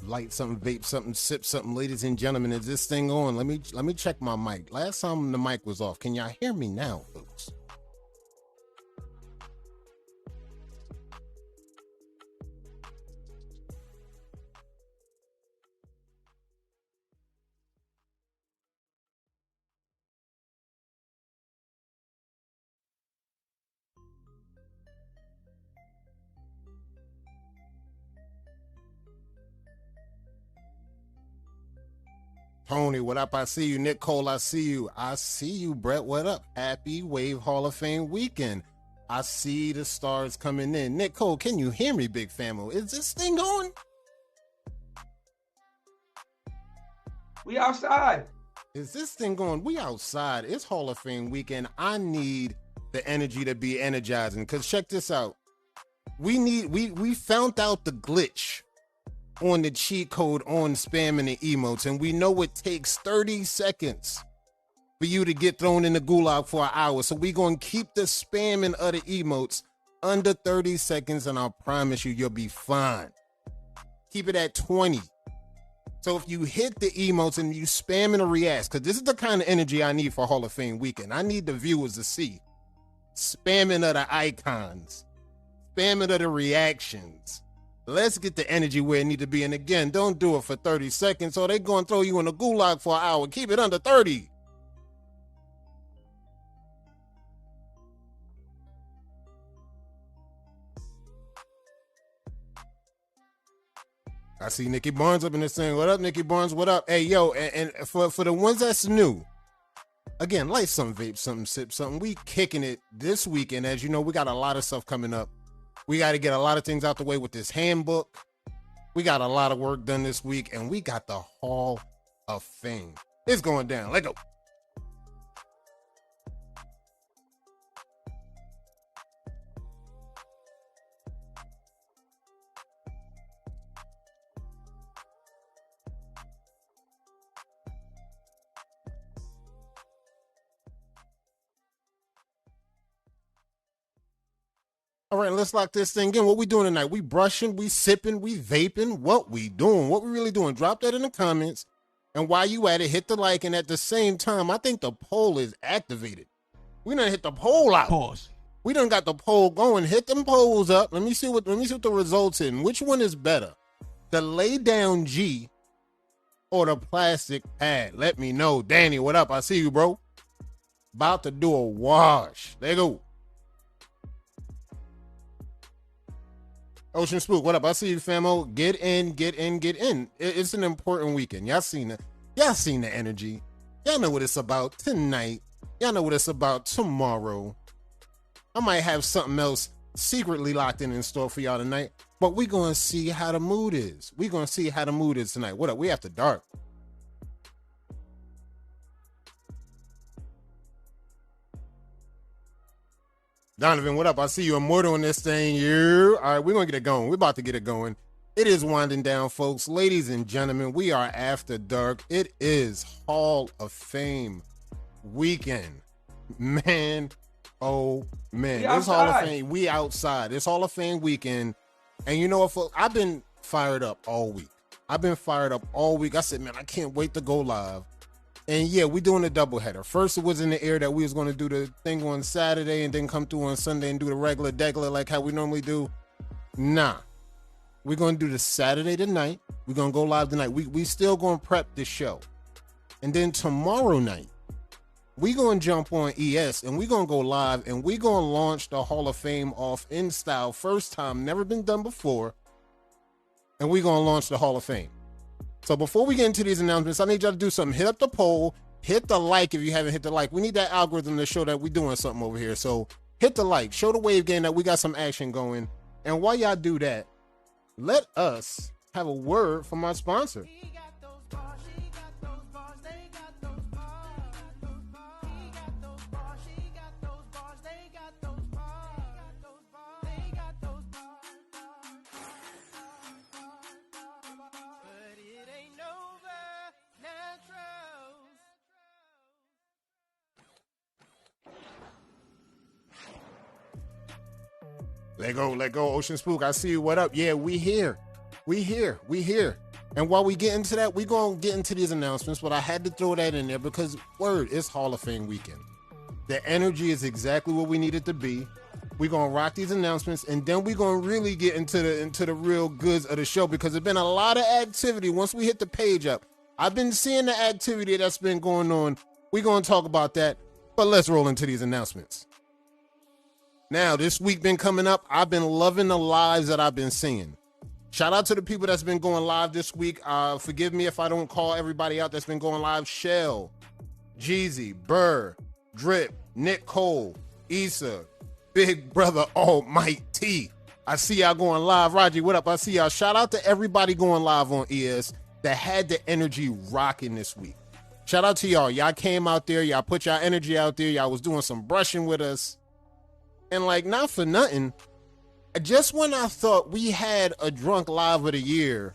light something, vape something, sip something. Ladies and gentlemen, is this thing on? Let me check my mic. Last time the mic was off. Can y'all hear me now, folks? Tony, what up? I see you. Nick Cole, I see you. I see you, Brett. What up? Happy Wave Hall of Fame weekend. I see the stars coming in. Nick Cole, can you hear me, big family? Is this thing on? We outside. Is this thing going? We outside. It's Hall of Fame weekend. I need the energy to be energizing. Because check this out. We found out the glitch on the cheat code on spamming the emotes, and we know it takes 30 seconds for you to get thrown in the gulag for an hour. So we gonna keep the spamming of the emotes under 30 seconds, and I promise you, you'll be fine. Keep it at 20. So if you hit the emotes and you spamming the reacts, because this is the kind of energy I need for Hall of Fame weekend. I need the viewers to see spamming of the icons, spamming of the reactions. Let's get the energy where it need to be. And again, don't do it for 30 seconds or they're going to throw you in the gulag for an hour. Keep it under 30. I see Nikki Barnes up in this thing. What up, Nikki Barnes? What up? Hey, yo, and for the ones that's new, again, light something, vape something, sip something. We kicking it this weekend. As you know, we got a lot of stuff coming up. We got to get a lot of things out the way with this handbook. We got a lot of work done this week, and we got the Hall of Fame. It's going down. Let's go. All right, let's lock this thing in. What we doing tonight? We brushing, we sipping, we vaping. What we doing? What we really doing? Drop that in the comments. And while you at it, hit the like. And at the same time, I think the poll is activated. We done hit the poll out. Pause. We done got the poll going. Hit them polls up. Let me see what the results in. Which one is better? The lay down G or the plastic pad? Let me know. Danny, what up? I see you, bro. About to do a wash. There you go. Ocean Spook, what up? I see you, famo. Get in, get in, get in. It's an important weekend. Y'all seen it. Y'all seen the energy. Y'all know what it's about tonight. Y'all know what it's about tomorrow. I might have something else secretly locked in store for y'all tonight, but we gonna see how the mood is. We gonna see how the mood is tonight. What up? We after dark. Donovan, what up? I see you immortal in this thing. Yeah. All right, we're going to get it going. We're about to get it going. It is winding down, folks. Ladies and gentlemen, we are after dark. It is Hall of Fame weekend. Man, oh, man. It's Hall of Fame. We outside. It's Hall of Fame weekend. And you know what, folks? I've been fired up all week. I said, man, I can't wait to go live. And yeah, we're doing a doubleheader. First, it was in the air that we was going to do the thing on Saturday and then come through on Sunday and do the regular degular like how we normally do. Nah. We're going to do the Saturday tonight. We're going to go live tonight. We still going to prep the show. And then tomorrow night, we're going to jump on ES and we're going to go live and we're going to launch the Hall of Fame off in style. First time, never been done before. And we're going to launch the Hall of Fame. So before we get into these announcements, I need y'all to do something. Hit up the poll. Hit the like if you haven't hit the like. We need that algorithm to show that we're doing something over here. So hit the like. Show the wave game that we got some action going. And while y'all do that, let us have a word from our sponsor. Let go, Ocean Spook. I see you. What up? Yeah, we here. And while we get into that, we're going to get into these announcements, but I had to throw that in there because, word, it's Hall of Fame weekend. The energy is exactly what we need it to be. We're going to rock these announcements, and then we're going to really get into the real goods of the show because there's been a lot of activity once we hit the page up. I've been seeing the activity that's been going on. We're going to talk about that, but let's roll into these announcements. Now, this week been coming up. I've been loving the lives that I've been seeing. Shout out to the people that's been going live this week. Forgive me if I don't call everybody out that's been going live. Shell, Jeezy, Burr, Drip, Nick Cole, Issa, Big Brother Almighty. I see y'all going live. Raji, what up? I see y'all. Shout out to everybody going live on ES that had the energy rocking this week. Shout out to y'all. Y'all came out there. Y'all put y'all energy out there. Y'all was doing some brushing with us. And like, not for nothing, just when I thought we had a drunk live of the year,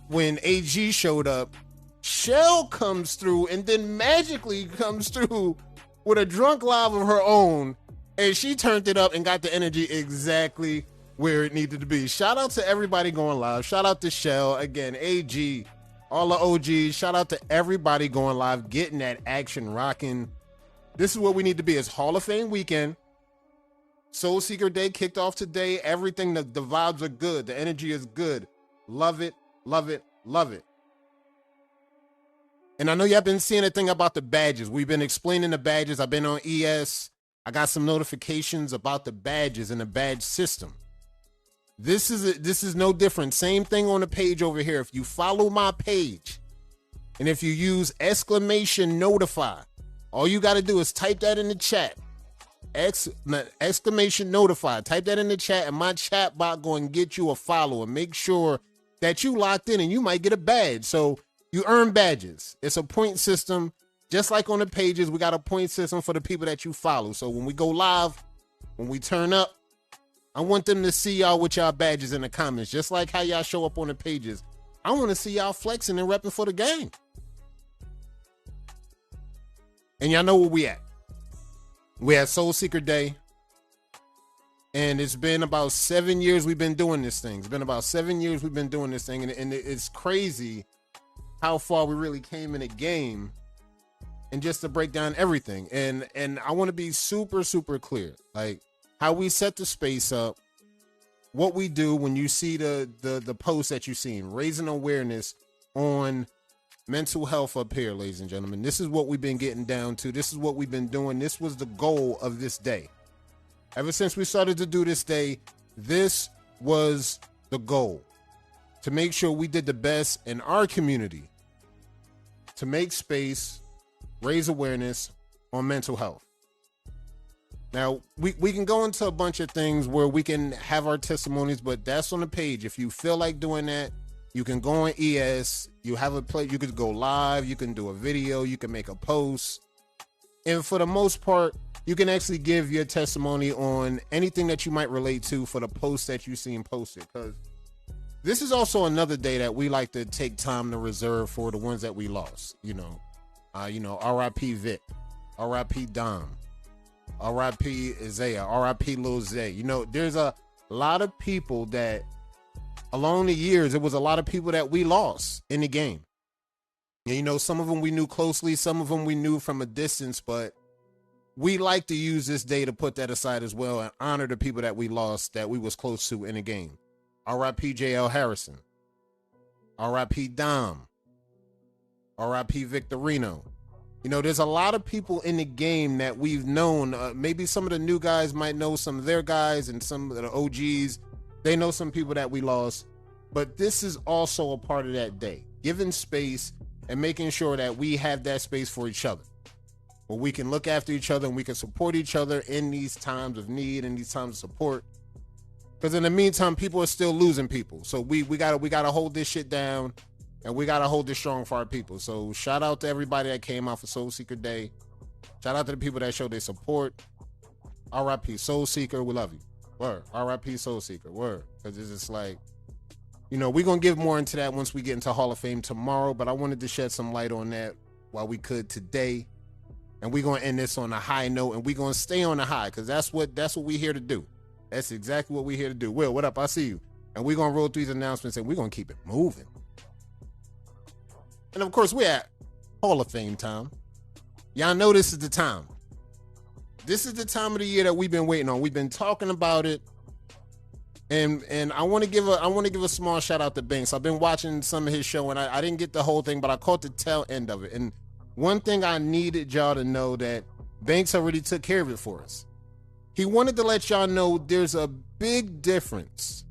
when AG showed up, Shell comes through and then magically comes through with a drunk live of her own, and she turned it up and got the energy exactly where it needed to be. Shout out to everybody going live. Shout out to Shell, again, AG, all the OGs. Shout out to everybody going live, getting that action rocking. This is what we need to be. It's Hall of Fame weekend. SoulSeeka Day kicked off today. Everything, the vibes are good. The energy is good. Love it, love it, love it. And I know y'all been seeing a thing about the badges. We've been explaining the badges. I've been on ES. I got some notifications about the badges and the badge system. This is no different. Same thing on the page over here. If you follow my page and if you use !notify, all you got to do is type that in the chat. !notify. Type that in the chat and my chat bot going to get you a follow and make sure that you locked in and you might get a badge. So you earn badges. It's a point system. Just like on the pages, we got a point system for the people that you follow. So when we go live, when we turn up, I want them to see y'all with y'all badges in the comments. Just like how y'all show up on the pages. I want to see y'all flexing and repping for the game. And y'all know where we at. We had SoulSeeka Day, and it's been about 7 years we've been doing this thing. It's been about 7 years we've been doing this thing, and it's crazy how far we really came in the game, and just to break down everything. And I want to be super, super clear, like how we set the space up, what we do when you see the posts that you've seen, raising awareness on mental health up here, ladies and gentlemen. This is what we've been getting down to. This is what we've been doing. This was the goal of this day. Ever since we started to do this day, this was the goal. To make sure we did the best in our community. To make space, raise awareness on mental health. Now, we can go into a bunch of things where we can have our testimonies, but that's on the page. If you feel like doing that, you can go on ES, you have a play, you could go live, you can do a video, you can make a post. And for the most part, you can actually give your testimony on anything that you might relate to for the post that you seen posted. Because this is also another day that we like to take time to reserve for the ones that we lost. R.I.P. Vic, R.I.P. Dom, R.I.P. Isaiah, R.I.P. Lil Zay. There's a lot of people that along the years, it was a lot of people that we lost in the game. And, some of them we knew closely, some of them we knew from a distance, but we like to use this day to put that aside as well and honor the people that we lost that we was close to in the game. R.I.P. J.L. Harrison, R.I.P. Dom, R.I.P. Victorino. There's a lot of people in the game that we've known. Maybe some of the new guys might know some of their guys, and some of the OGs, they know some people that we lost. But this is also a part of that day, giving space and making sure that we have that space for each other, where we can look after each other and we can support each other in these times of need and these times of support. Because in the meantime, people are still losing people. So we gotta hold this shit down, and we gotta hold this strong for our people. So shout out to everybody that came out for SoulSeeka Day. Shout out to the people that showed their support. R.I.P. SoulSeeka, we love you. Word. R.I.P. SoulSeeka. Word. Because it's just like, we're going to give more into that once we get into Hall of Fame tomorrow, but I wanted to shed some light on that while we could today. And we're going to end this on a high note, and we're going to stay on the high, because that's what we're here to do. That's exactly what we're here to do. Will, what up? I see you. And we're going to roll through these announcements, and we're going to keep it moving. And of course, we're at Hall of Fame time. Y'all know this is the time. This is the time of the year that we've been waiting on. We've been talking about it. And I want to give a small shout out to Banks. I've been watching some of his show, and I didn't get the whole thing, but I caught the tail end of it. And one thing I needed y'all to know, that Banks already took care of it for us. He wanted to let y'all know there's a big difference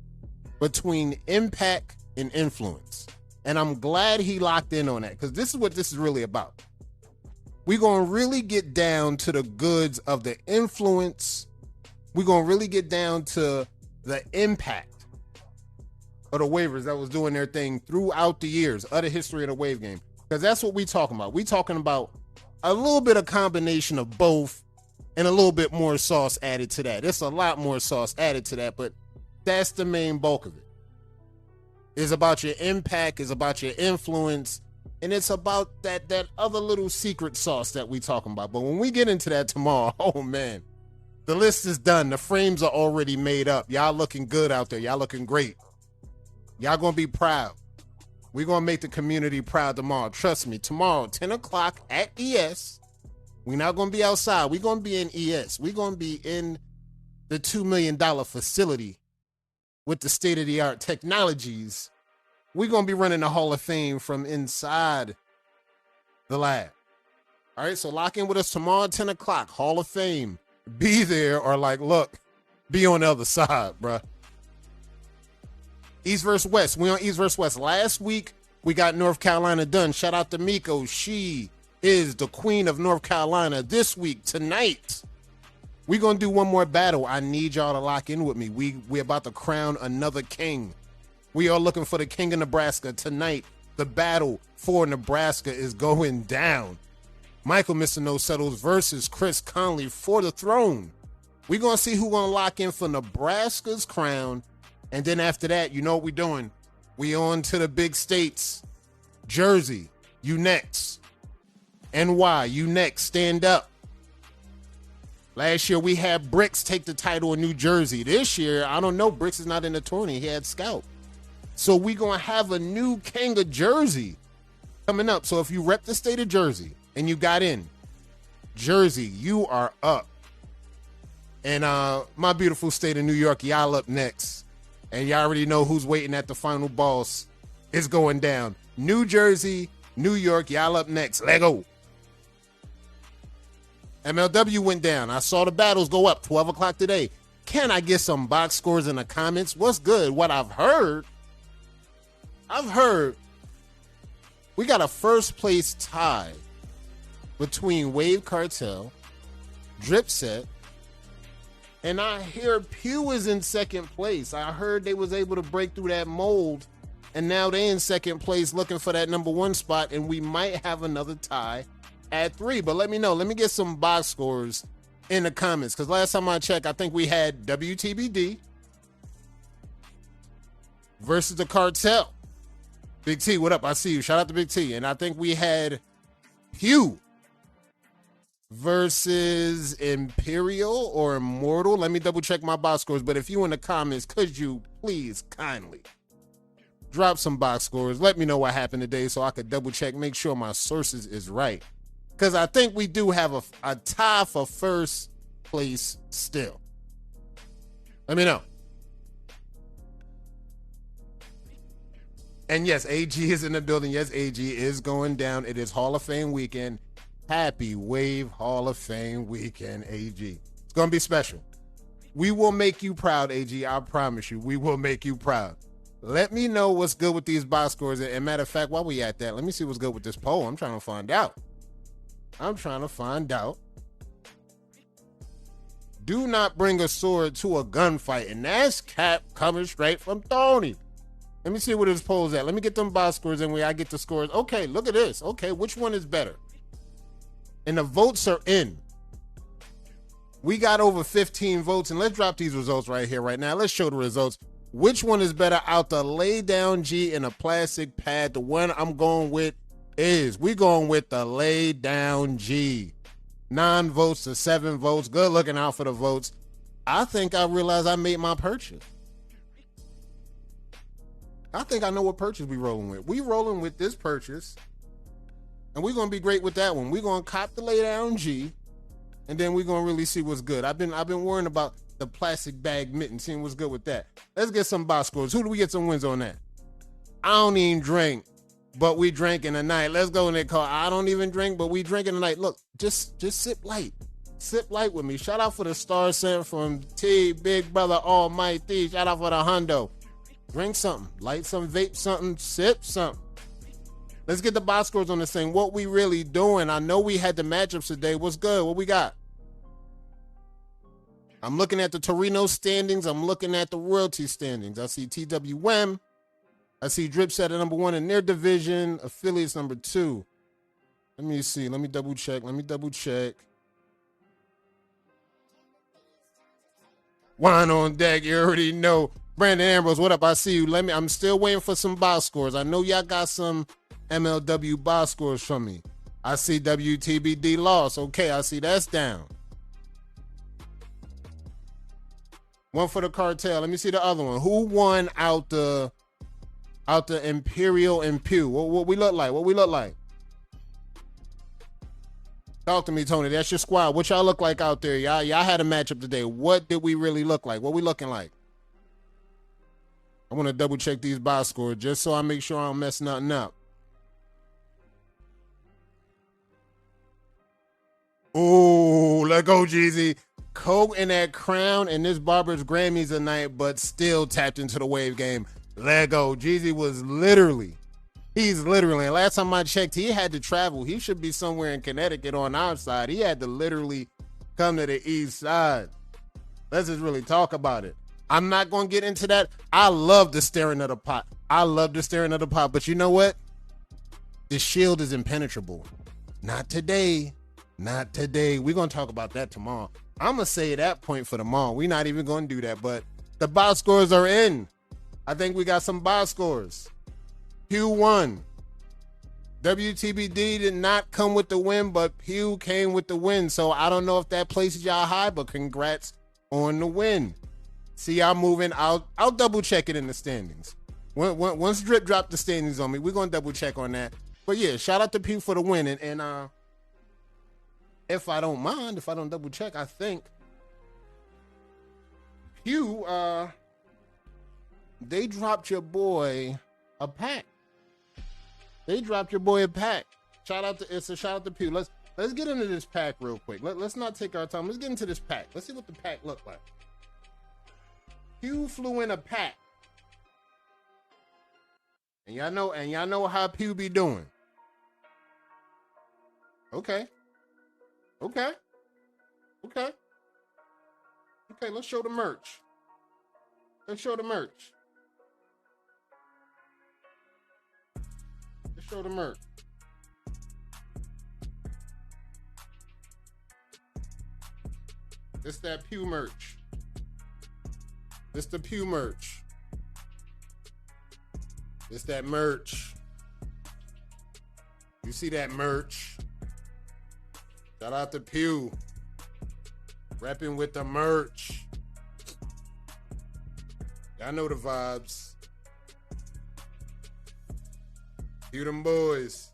between impact and influence. And I'm glad he locked in on that, because this is what this is really about. We're going to really get down to the goods of the influence. We're going to really get down to the impact of the waivers that was doing their thing throughout the years of the history of the wave game. Because that's what we talking about. We talking about a little bit of combination of both and a little bit more sauce added to that. There's a lot more sauce added to that, but that's the main bulk of it. It's about your impact, it's about your influence, and it's about that other little secret sauce that we talking about. But when we get into that tomorrow, oh man, the list is done. The frames are already made up. Y'all looking good out there. Y'all looking great. Y'all gonna be proud. We're gonna make the community proud tomorrow. Trust me, tomorrow, 10 o'clock at ES. We're not gonna be outside. We're gonna be in ES. We're gonna be in the $2 million facility with the state-of-the-art technologies. We're gonna be running the Hall of Fame from inside the lab. All right, so lock in with us tomorrow, 10 o'clock, Hall of Fame. Be there, or like, look, be on the other side, bruh. East versus West. We on East versus West. Last week, we got North Carolina done. Shout out to Miko. She is the queen of North Carolina. This week, tonight, we're going to do one more battle. I need y'all to lock in with me. We about to crown another king. We are looking for the king of Nebraska. Tonight, the battle for Nebraska is going down. Michael Mr. No Settles versus Chris Conley for the throne. We're going to see who's going to lock in for Nebraska's crown. And then after that, you know what we're doing. We on to the big states. Jersey, you next. NY, you next. Stand up. Last year, we had Bricks take the title in New Jersey. This year, I don't know. Bricks is not in the tourney. He had Scout. So we're going to have a new king of Jersey coming up. So if you rep the state of Jersey and you got in, Jersey, you are up. And my beautiful state of New York, y'all up next. And y'all already know who's waiting at the final boss. It's going down. New Jersey, New York, y'all up next. Let go. MLW went down. I saw the battles go up 12 o'clock today. Can I get some box scores in the comments? What's good? What I've heard we got a first place tie between Wave Cartel, Dripset, and I hear Pew is in second place. I heard they was able to break through that mold, and now they in second place looking for that number one spot, and we might have another tie at 3. But let me know. Let me get some box scores in the comments, because last time I checked, I think we had WTBD versus the Cartel. Big T, what up? I see you. Shout out to Big T. And I think we had Pew versus Imperial or Immortal. Let me double check my box scores. But if you in the comments, could you please kindly drop some box scores? Let me know what happened today so I could double check, make sure my sources is right. Because I think we do have a tie for first place still. Let me know. And yes, AG is in the building. Yes, AG is going down. It is Hall of Fame weekend. Happy Wave Hall of Fame weekend, AG. It's going to be special. We will make you proud, AG. I promise you. We will make you proud. Let me know what's good with these box scores. And matter of fact, while we at that, let me see what's good with this poll. I'm trying to find out. Do not bring a sword to a gunfight. And that's cap coming straight from Tony. Let me see what his poll's at. Let me get them box scores and I get the scores. Okay, look at this. Okay, which one is better? And the votes are in. We got over 15 votes, and let's drop these results right here, right now. Let's show the results. Which one is better out the lay down G and a plastic pad? The one I'm going with is, we going with the lay down G. 9 votes to 7 votes. Good looking out for the votes. I think I realized I made my purchase. I think I know what purchase we rolling with. We rolling with this purchase And we're going to be great with that one. We're going to cop the lay down G, and then we're going to really see what's good. I've been worrying about the plastic bag mitten, seeing what's good with that. Let's get some box scores. Who do we get some wins on that? I don't even drink, but we drank in the night. Let's go in that car. I don't even drink, but we drink in the night. Look, just sip light. Sip light with me. Shout out for the star sent from T, Big Brother Almighty. Shout out for the hundo. Drink something. Light some, vape something, sip something. Let's get the box scores on this thing. What we really doing? I know we had the matchups today. What's good? What we got? I'm looking at the Torino standings. I'm looking at the royalty standings. I see TWM. I see Dripset at number 1 in their division. Affiliates number 2. Let me see. Let me double check. Wine on deck. You already know. Brandon Ambrose, what up? I see you. I'm still waiting for some box scores. I know y'all got some MLW box scores from me. I see WTBD loss. Okay, I see that's down. One for the cartel. Let me see the other one. Who won out the Imperial and Pew? What we look like? Talk to me, Tony. That's your squad. What y'all look like out there? Y'all had a matchup today. What did we really look like? What we looking like? I want to double check these box scores just so I make sure I don't mess nothing up. Oh, let go, Jeezy. Coke in that crown and this Barber's Grammys tonight, but still tapped into the wave game. Let go. Jeezy he's literally, and last time I checked, he had to travel. He should be somewhere in Connecticut on our side. He had to literally come to the east side. Let's just really talk about it. I'm not going to get into that. I love the staring of the pot. But you know what? The shield is impenetrable. Not today. We're going to talk about that tomorrow. I'm going to say that point for tomorrow. We're not even going to do that, but the box scores are in. I think we got some box scores. Pew won. WTBD did not come with the win, but Pew came with the win. So I don't know if that places y'all high, but congrats on the win. See y'all moving. I'll double check it in the standings. Once Drip dropped the standings on me, we're going to double check on that. But yeah, shout out to Pew for the win. And if I don't mind, if I don't double check, I think Pew, they dropped your boy a pack. Shout out to Pew. Let's get into this pack real quick. Let's not take our time. Let's get into this pack. Let's see what the pack looked like. Pew flew in a pack. And y'all know how Pew be doing. Okay, let's show the merch. Let's show the merch. It's that Pew merch. It's the Pew merch. It's that merch. You see that merch? Shout out to Pew. Repping with the merch. Y'all know the vibes. Pew them boys.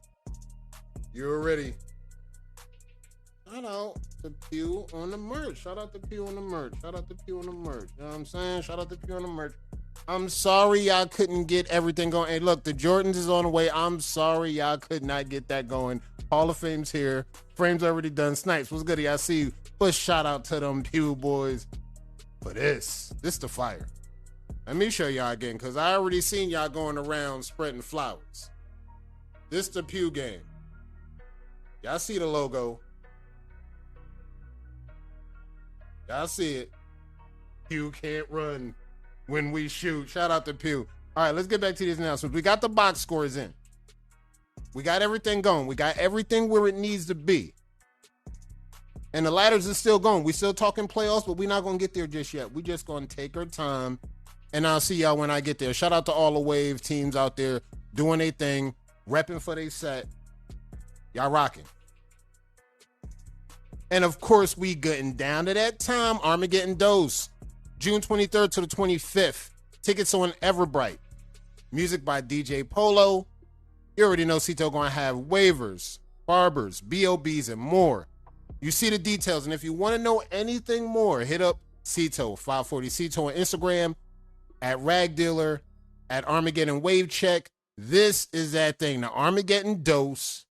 You already. Shout out to Pew on the merch. You know what I'm saying? Shout out to Pew on the merch. I'm sorry y'all couldn't get everything going. Hey, look, the Jordans is on the way. I'm sorry y'all could not get that going. Hall of Fame's here. Frame's already done. Snipes, what's good? I see you. But shout out to them Pew boys for this. This the fire. Let me show y'all again, because I already seen y'all going around spreading flowers. This the Pew game. Y'all see the logo. Y'all see it. Pew can't run when we shoot. Shout out to Pew. All right, let's get back to these announcements. We got the box scores in. We got everything going. We got everything where it needs to be. And the ladders is still going. We still talking playoffs, but we're not going to get there just yet. We just going to take our time, and I'll see y'all when I get there. Shout out to all the Wave teams out there doing their thing, repping for their set. Y'all rocking. And, of course, we getting down to that time. Armageddon Dose, June 23rd to the 25th. Tickets on Everbright. Music by DJ Polo. You already know Cito going to have waivers barbers, BOBs, and more. You see the details, and if you want to know anything more, hit up Cito, 540 Cito on Instagram, at Rag Dealer, at Armageddon Wave Check. This is that thing, the Armageddon dose.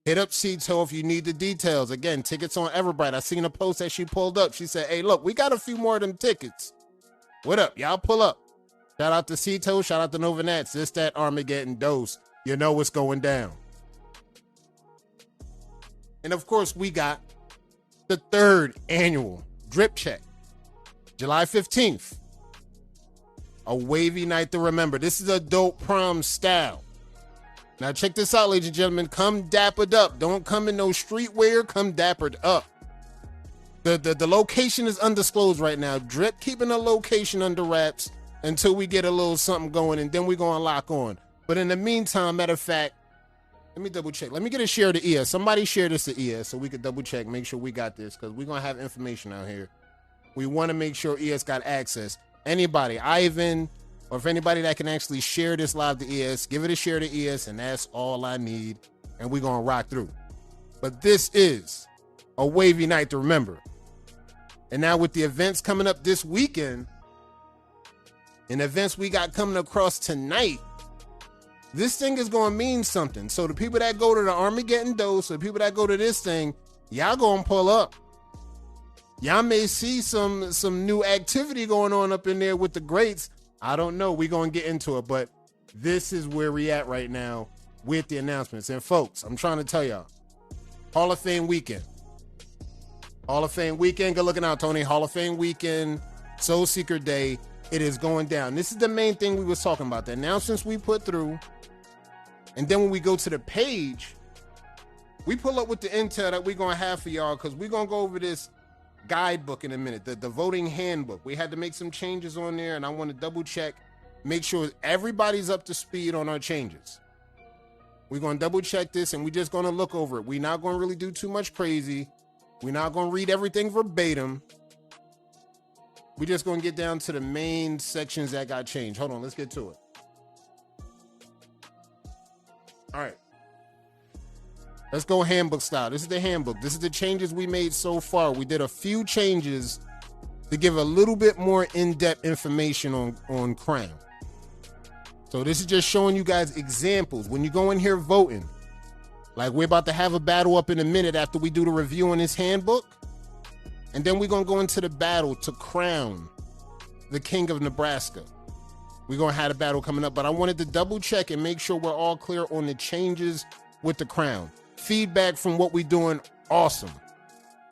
Hit up Cito if you need the details. Again, tickets on Everbright. I seen a post that she pulled up. She said, hey, look, we got a few more of them tickets. What up? Y'all pull up. Shout out to Cito. Shout out to Nova Nats. This that Armageddon dose. You know what's going down. And of course, we got the 3rd annual Drip Check, July 15th. A wavy night to remember. This is adult prom style. Now check this out, ladies and gentlemen. Come dappered up. Don't come in no streetwear. Come dappered up. The location is undisclosed right now. Drip keeping the location under wraps until we get a little something going, and then we're going to lock on. But in the meantime, matter of fact, let me double check. Let me get a share to ES. Somebody share this to ES so we can double check, make sure we got this, because we're going to have information out here. We want to make sure ES got access. Anybody, Ivan, or if anybody that can actually share this live to ES, give it a share to ES, and that's all I need, and we're going to rock through. But this is a wavy night to remember. And now with the events coming up this weekend, and events we got coming across tonight, this thing is going to mean something. So the people that go to the Armageddon dose, the people that go to this thing, y'all going to pull up. Y'all may see some new activity going on up in there with the greats. I don't know. We're going to get into it, but this is where we at right now with the announcements. And folks, I'm trying to tell y'all, Hall of Fame weekend. Hall of Fame weekend. Good looking out, Tony. Hall of Fame weekend, SoulSeeka Day. It is going down. This is the main thing we was talking about. The announcements we put through. And then when we go to the page, we pull up with the intel that we're going to have for y'all, because we're going to go over this guidebook in a minute, the voting handbook. We had to make some changes on there, and I want to double check, make sure everybody's up to speed on our changes. We're going to double check this, and we're just going to look over it. We're not going to really do too much crazy. We're not going to read everything verbatim. We're just going to get down to the main sections that got changed. Hold on, let's get to it. All right. Let's go handbook style. This is the handbook. This is the changes we made so far. We did a few changes to give a little bit more in-depth information on Crown. So this is just showing you guys examples. When you go in here voting, like we're about to have a battle up in a minute after we do the review on this handbook. And then we're going to go into the battle to crown the King of Nebraska. We're going to have a battle coming up, but I wanted to double check and make sure we're all clear on the changes with the crown. Feedback from what we're doing, awesome.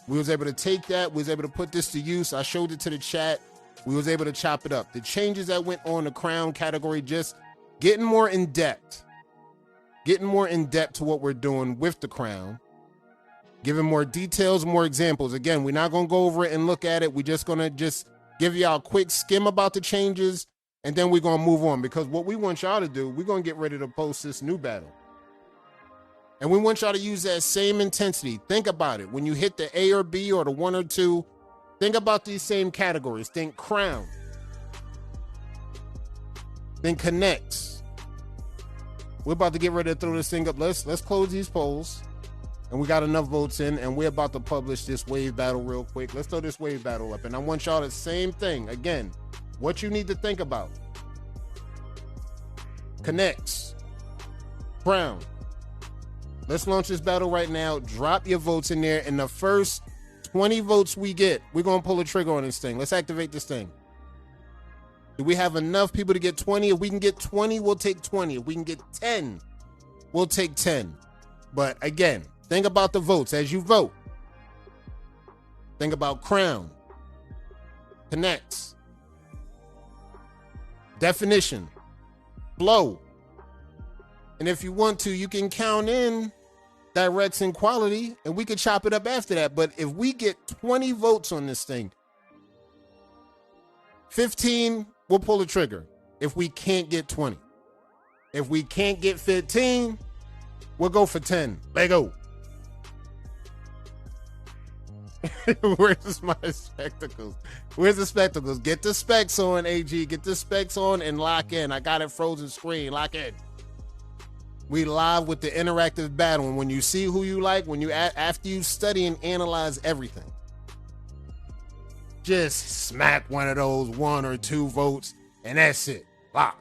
We was able to take that. We was able to put this to use. I showed it to the chat. We was able to chop it up. The changes that went on the crown category, just getting more in depth. Getting more in depth to what we're doing with the crown. Giving more details, more examples. Again, we're not going to go over it and look at it. We're just going to give y'all a quick skim about the changes, and then we're going to move on, because what we want y'all to do, we're going to get ready to post this new battle. And we want y'all to use that same intensity. Think about it. When you hit the A or B or the 1 or 2, think about these same categories. Think crown. Think connects. We're about to get ready to throw this thing up. Let's close these polls. And we got enough votes in, and we're about to publish this wave battle real quick. Let's throw this wave battle up. And I want y'all the same thing. Again, what you need to think about. Connects. Crown. Let's launch this battle right now. Drop your votes in there. And the first 20 votes we get, we're going to pull a trigger on this thing. Let's activate this thing. Do we have enough people to get 20? If we can get 20, we'll take 20. If we can get 10, we'll take 10. But again, think about the votes as you vote. Think about crown. Connects. Definition. Flow. And if you want to, you can count in directs and quality, and we could chop it up after that. But if we get 20 votes on this thing, 15, we'll pull the trigger. If we can't get 20. If we can't get 15, we'll go for 10. Let go. Where's my spectacles? Where's the spectacles? Get the specs on, AG. Get the specs on and lock in. I got it frozen screen. Lock in. We live with the interactive battle. And when you see who you like, after you study and analyze everything, just smack one of those 1 or 2 votes, and that's it. Locked.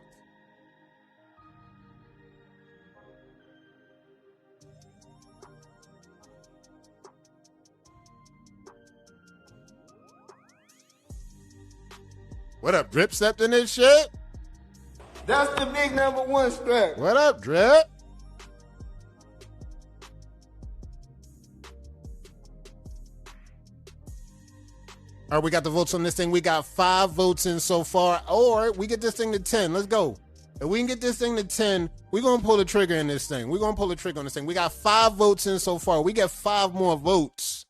What up, Drip stepped in this shit? That's the big number 1 strap. What up, Drip? All right, we got the votes on this thing. We got 5 votes in so far, or we get this thing to 10. Let's go. If we can get this thing to 10, we're going to pull the trigger in this thing. We're going to pull the trigger on this thing. We got 5 votes in so far. We get 5 more votes.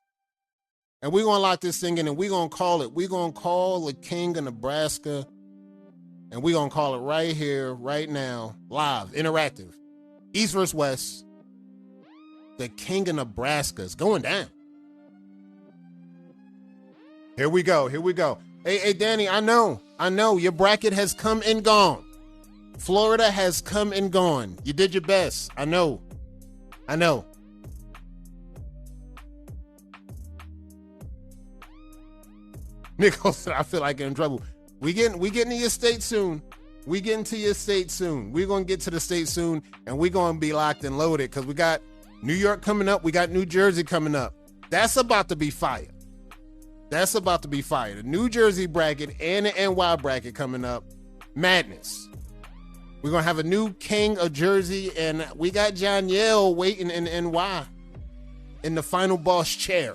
And we're going to lock this thing in, and we're going to call it. We're going to call the king of Nebraska, and we're going to call it right here, right now, live, interactive. East versus West. The king of Nebraska is going down. Here we go. Here we go. Hey, Danny, I know. Your bracket has come and gone. Florida has come and gone. You did your best. I know. Nico said, I feel like I'm in trouble. We getting to your state soon. We're going to get to the state soon, and we're going to be locked and loaded because we got New York coming up. We got New Jersey coming up. That's about to be fire. The New Jersey bracket and the NY bracket coming up. Madness. We're going to have a new king of Jersey, and we got John Yale waiting in NY in the final boss chair.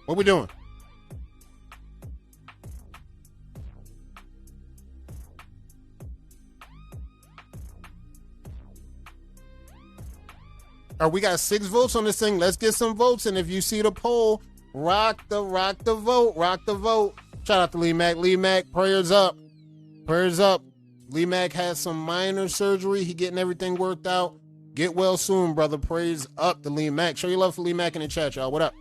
What we doing? All right, we got 6 votes on this thing. Let's get some votes, and if you see the poll, rock the vote. Shout out to Lee Mack. Lee Mack, prayers up. Lee Mack had some minor surgery. He getting everything worked out. Get well soon, brother. Prayers up to Lee Mack. Show your love for Lee Mack in the chat, y'all. What up?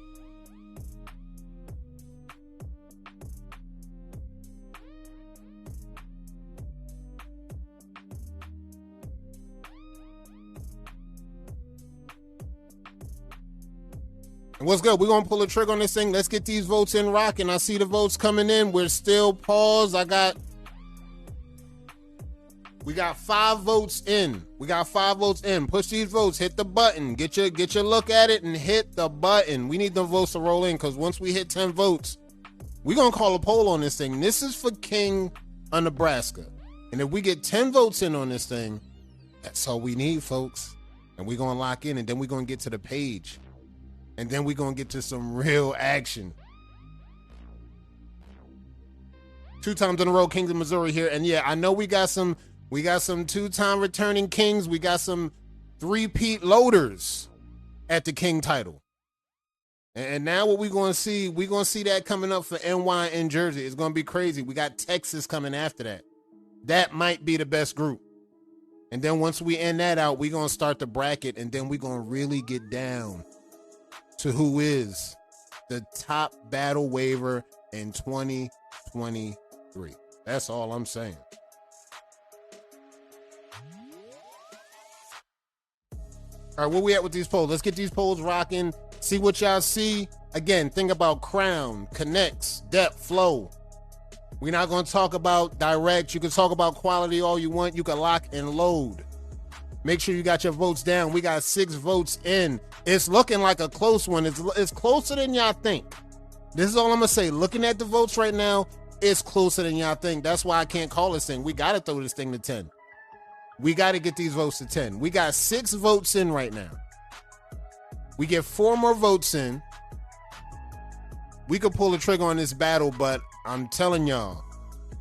And what's good? We're going to pull the trigger on this thing. Let's get these votes in rocking. I see the votes coming in. We're still paused. We got 5 votes in. Push these votes. Hit the button. Get your look at it and hit the button. We need the votes to roll in because once we hit 10 votes, we're going to call a poll on this thing. This is for King of Nebraska. And if we get 10 votes in on this thing, that's all we need, folks. And we're going to lock in, and then we're going to get to the page. And then we're going to get to some real action. 2 times in a row, Kings of Missouri here. And yeah, I know we got some 2-time returning kings. We got some 3-peat loaders at the king title. And now what we're going to see that coming up for NY and Jersey. It's going to be crazy. We got Texas coming after that. That might be the best group. And then once we end that out, we're going to start the bracket, and then we're going to really get down to who is the top battle waiver in 2023. That's all I'm saying. All right, where we at with these polls? Let's get these polls rocking. See what y'all see. Again, think about crown, connects, depth, flow. We're not going to talk about direct. You can talk about quality all you want. You can lock and load. Make sure you got your votes down. We got 6 votes in. It's looking like a close one. It's closer than y'all think. This is all I'm going to say. Looking at the votes right now, it's closer than y'all think. That's why I can't call this thing. We got to throw this thing to 10. We got to get these votes to 10. We got 6 votes in right now. We get 4 more votes in. We could pull the trigger on this battle, but I'm telling y'all,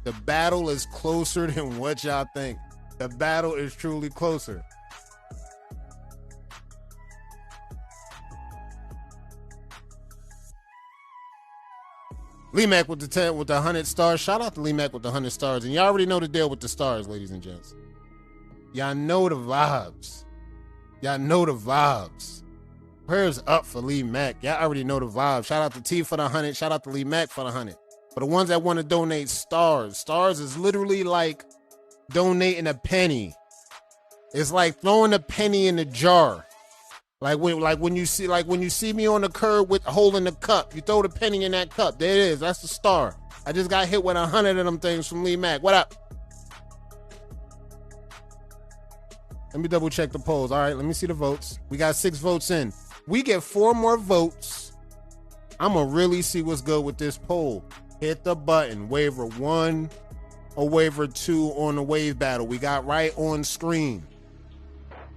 the battle is closer than what y'all think. The battle is truly closer. Lee Mack with the 100 stars. Shout out to Lee Mack with the 100 stars. And y'all already know the deal with the stars, ladies and gents. Y'all know the vibes. Prayers up for Lee Mack. Y'all already know the vibes. Shout out to T for the 100. Shout out to Lee Mack for the 100. For the ones that want to donate stars. Stars is literally like donating a penny. It's like throwing a penny in a jar. Like when you see me on the curb with holding the cup, you throw the penny in that cup. There it is. That's the star. I just got hit with 100 of them things from Lee Mack. What up? Let me double check the polls. All right, let me see the votes. We got 6 votes in. We get 4 more votes. I'm going to really see what's good with this poll. Hit the button. Waiver 1 or waiver 2 on the wave battle. We got right on screen.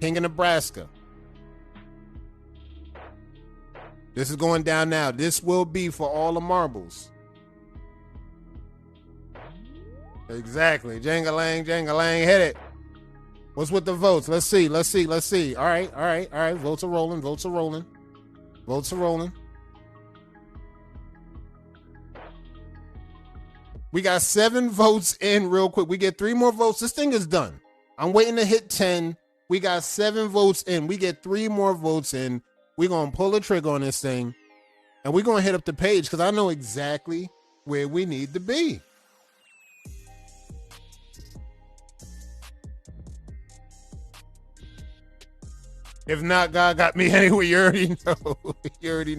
King of Nebraska. This is going down now. This will be for all the marbles. Exactly. Jangalang, jangalang, hit it. What's with the votes? Let's see. All right. Votes are rolling. We got 7 votes in real quick. We get 3 more votes. This thing is done. I'm waiting to hit 10. We got 7 votes in. We get 3 more votes in. We're going to pull the trigger on this thing. And we're going to hit up the page because I know exactly where we need to be. If not, God got me anyway. You already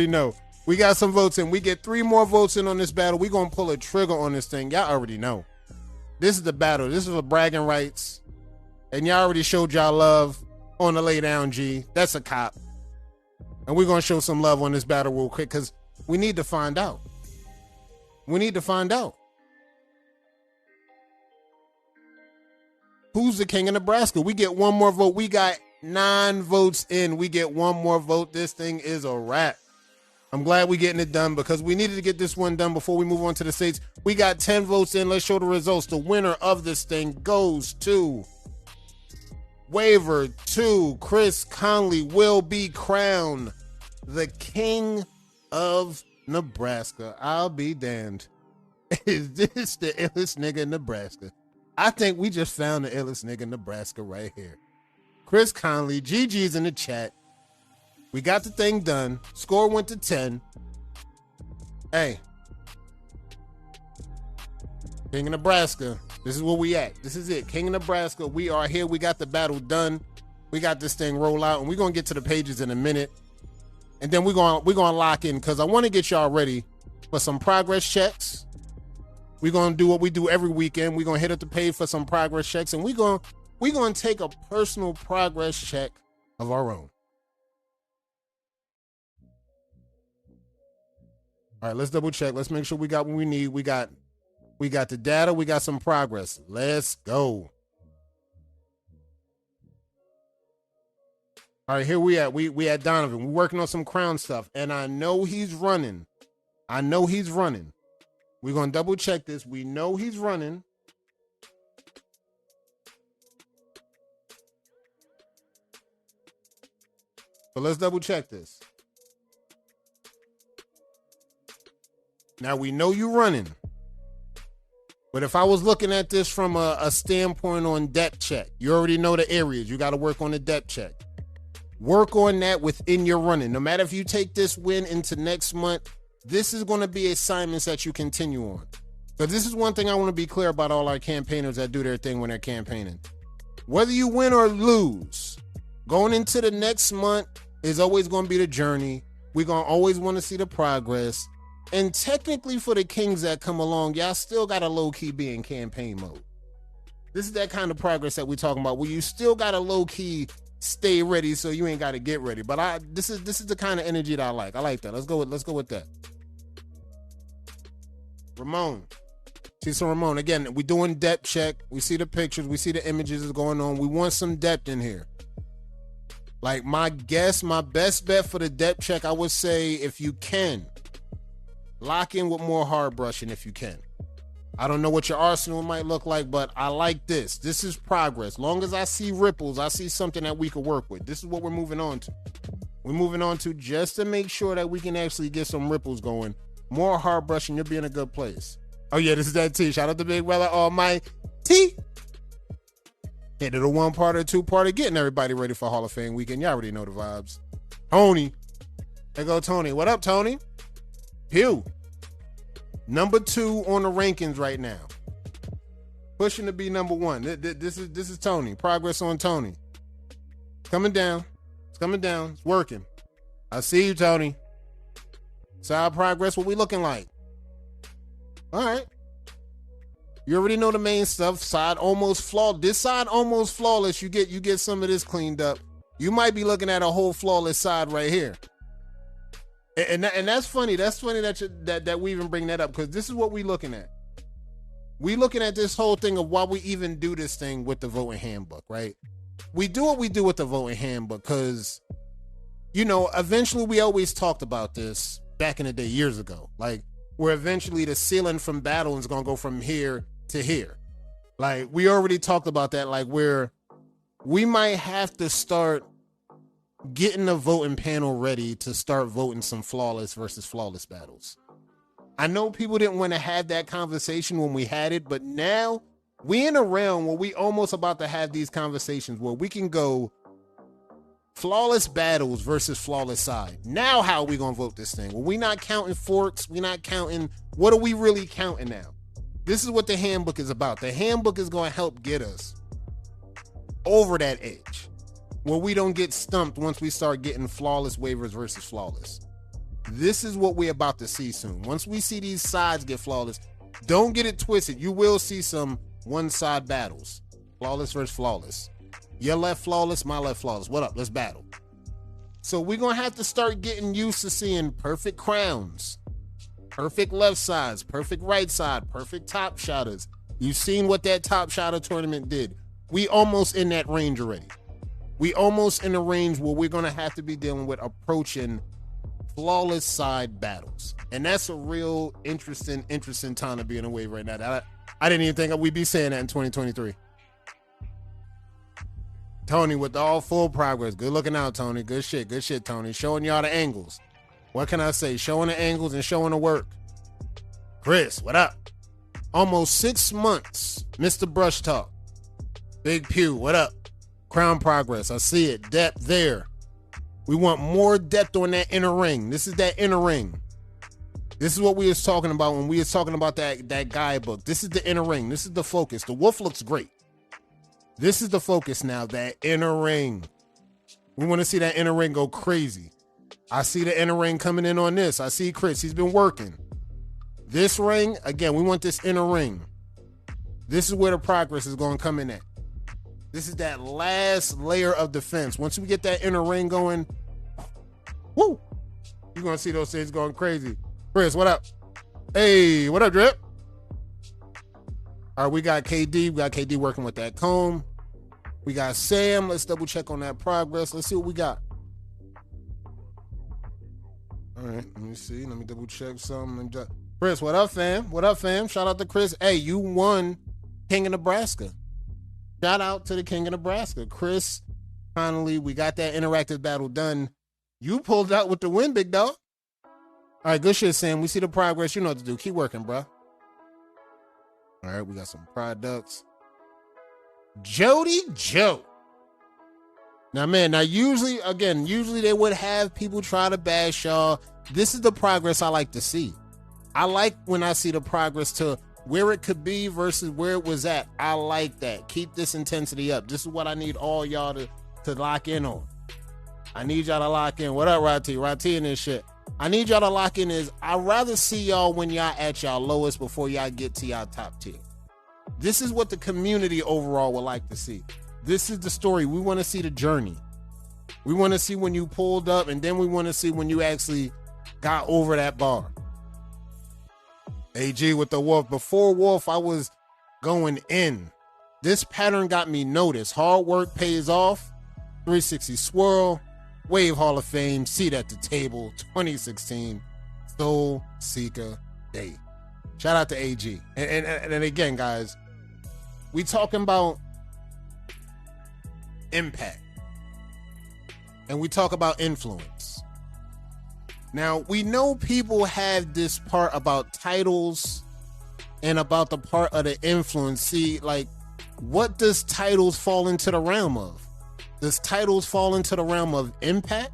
know. We got some votes in. We get 3 more votes in on this battle. We're going to pull a trigger on this thing. Y'all already know. This is the battle. This is for bragging rights. And y'all already showed y'all love on the lay down G. That's a cop. And we're going to show some love on this battle real quick because we need to find out. Who's the king of Nebraska? We get 1 more vote. We got 9 votes in. We get 1 more vote. This thing is a wrap. I'm glad we're getting it done because we needed to get this one done before we move on to the states. We got 10 votes in. Let's show the results. The winner of this thing goes to waiver 2. Chris Conley will be crowned the king of Nebraska. I'll be damned. Is this the illest nigga in Nebraska? I think we just found the illest nigga in Nebraska right here. Chris Conley, GG's in the chat. We got the thing done. Score went to 10. Hey. King of Nebraska. This is where we at. This is it. King of Nebraska. We are here. We got the battle done. We got this thing roll out. And we're going to get to the pages in a minute. And then we're going to lock in because I want to get y'all ready for some progress checks. We're going to do what we do every weekend. We're going to hit up the page for some progress checks. And we're going to take a personal progress check of our own. All right, let's double check. Let's make sure we got what we need. We got the data. We got some progress. Let's go. All right, here we at. We at Donovan. We're working on some crown stuff, and I know he's running. We're going to double check this. We know he's running. But let's double check this. Now, we know you're running. But if I was looking at this from a standpoint on depth check, you already know the areas. You got to work on the depth check. Work on that within your running. No matter if you take this win into next month, this is going to be assignments that you continue on. But this is one thing I want to be clear about all our campaigners that do their thing when they're campaigning. Whether you win or lose, going into the next month is always going to be the journey. We're going to always want to see the progress. And technically for the kings that come along, y'all still got to low-key be in campaign mode. This is that kind of progress that we're talking about, where you still got to low-key stay ready so you ain't got to get ready. But this is the kind of energy that I like. I like that. Let's go with that. Ramon. See some Ramon. Again, we're doing depth check. We see the pictures. We see the images that's going on. We want some depth in here. Like my best bet for the depth check, I would say if you can, lock in with more hard brushing if you can. I don't know what your arsenal might look like, but I like this. This is progress. Long as I see ripples, I see something that we could work with. This is what we're moving on to. We're moving on to just to make sure that we can actually get some ripples going. More hard brushing, you'll be in a good place. Oh yeah, this is that T. Shout out to Big Brother Almighty. Hit it a 1-parter, 2-parter, getting everybody ready for Hall of Fame weekend. Y'all already know the vibes. Tony. There go Tony. What up, Tony? Hugh. Number 2 on the rankings right now. Pushing to be number one. This is Tony. Progress on Tony. It's coming down. It's coming down. It's working. I see you, Tony. Side progress, what we looking like? All right. You already know the main stuff. Side almost flawed. This side almost flawless. You get some of this cleaned up. You might be looking at a whole flawless side right here. And that's funny. That's funny that we even bring that up, because this is what we looking at. We looking at this whole thing of why we even do this thing with the voting handbook, right? We do what we do with the voting handbook because, eventually we always talked about this back in the day, years ago. Like, where eventually the ceiling from battle is going to go from here to here. Like, we already talked about that, like, where we might have to start getting the voting panel ready to start voting some flawless versus flawless battles. I know people didn't want to have that conversation when we had it, but now we in a realm where we almost about to have these conversations where we can go flawless battles versus flawless side. Now how are we going to vote this thing? Well, we not counting forks. We not counting. What are we really counting now? This is what the handbook is about. The handbook is going to help get us over that edge where we don't get stumped once we start getting flawless waivers versus flawless. This is what we're about to see soon. Once we see these sides get flawless, don't get it twisted. You will see some one-side battles. Flawless versus flawless. Your left flawless, my left flawless. What up? Let's battle. So we're going to have to start getting used to seeing perfect crowns, perfect left sides, perfect right side, perfect top shotters. You've seen what that top shotter tournament did. We almost in that range already. We almost in the range where we're going to have to be dealing with approaching flawless side battles. And that's a real interesting time to be in a wave right now. I didn't even think we'd be saying that in 2023. Tony with all full progress. Good looking out, Tony. Good shit, Tony. Showing y'all the angles. What can I say? Showing the angles and showing the work. Chris, what up? Almost 6 months. Mr. Brush Talk. Big Pew, what up? Crown progress. I see it. Depth there. We want more depth on that inner ring. This is that inner ring. This is what we was talking about when we was talking about that guidebook. This is the inner ring. This is the focus. The wolf looks great. This is the focus now, that inner ring. We want to see that inner ring go crazy. I see the inner ring coming in on this. I see Chris. He's been working. This ring, again, we want this inner ring. This is where the progress is going to come in at. This is that last layer of defense. Once we get that inner ring going, woo, you're going to see those things going crazy. Chris, what up? Hey, what up, Drip? All right, we got KD. We got KD working with that comb. We got Sam. Let's double check on that progress. Let's see what we got. All right, let me see. Let me double check something. Chris, what up, fam? What up, fam? Shout out to Chris. Hey, you won King of Nebraska. Shout out to the King of Nebraska. Chris, finally, we got that interactive battle done. You pulled out with the win, big dog. All right, good shit, Sam. We see the progress. You know what to do. Keep working, bro. All right, we got some products. Jody Joe. Now, man, usually they would have people try to bash y'all. This is the progress I like to see. I like when I see the progress to where it could be versus where it was at. I like that. Keep this intensity up. This is what I need all y'all to lock in on. I need y'all to lock in. What up, Rati? Rati and this shit. I need y'all to lock in is I'd rather see y'all when y'all at y'all lowest before y'all get to y'all top tier. This is what the community overall would like to see. This is the story. We want to see the journey. We want to see when you pulled up, and then we want to see when you actually got over that bar. AG with the Wolf. Before Wolf, I was going in. This pattern got me noticed. Hard work pays off. 360 swirl. Wave Hall of Fame. Seat at the table. 2016. SoulSeeka Day. Shout out to AG. And again, guys, we talking about impact. And we talk about influence. Now, we know people have this part about titles and about the part of the influence. See, like, what does titles fall into the realm of? Does titles fall into the realm of impact?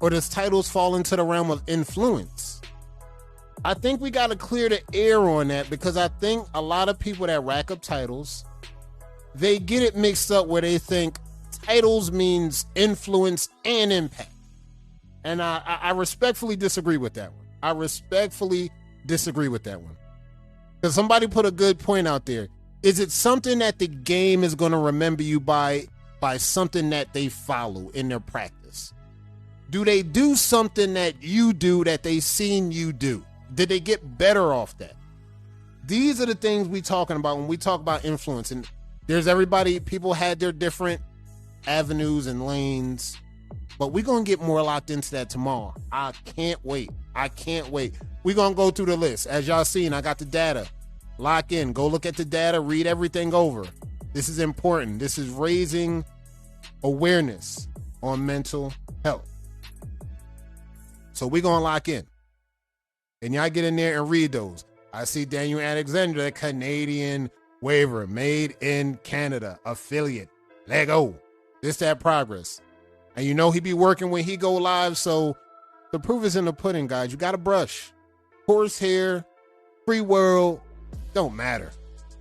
Or does titles fall into the realm of influence? I think we got to clear the air on that, because I think a lot of people that rack up titles, they get it mixed up where they think titles means influence and impact. And I respectfully disagree with that one. I respectfully disagree with that one. Because somebody put a good point out there. Is it something that the game is going to remember you by something that they follow in their practice? Do they do something that you do that they seen you do? Did they get better off that? These are the things we talking about when we talk about influence. And there's everybody, people had their different avenues and lanes, but we're going to get more locked into that tomorrow. I can't wait. We're going to go through the list. As y'all seen, I got the data. Lock in. Go look at the data. Read everything over. This is important. This is raising awareness on mental health. So we're going to lock in. And y'all get in there and read those. I see Daniel Alexander, the Canadian waiver, made in Canada, affiliate. Let go. This, that progress. And you know he be working when he go live, so the proof is in the pudding, guys. You got to brush. Horsehair, free world, don't matter.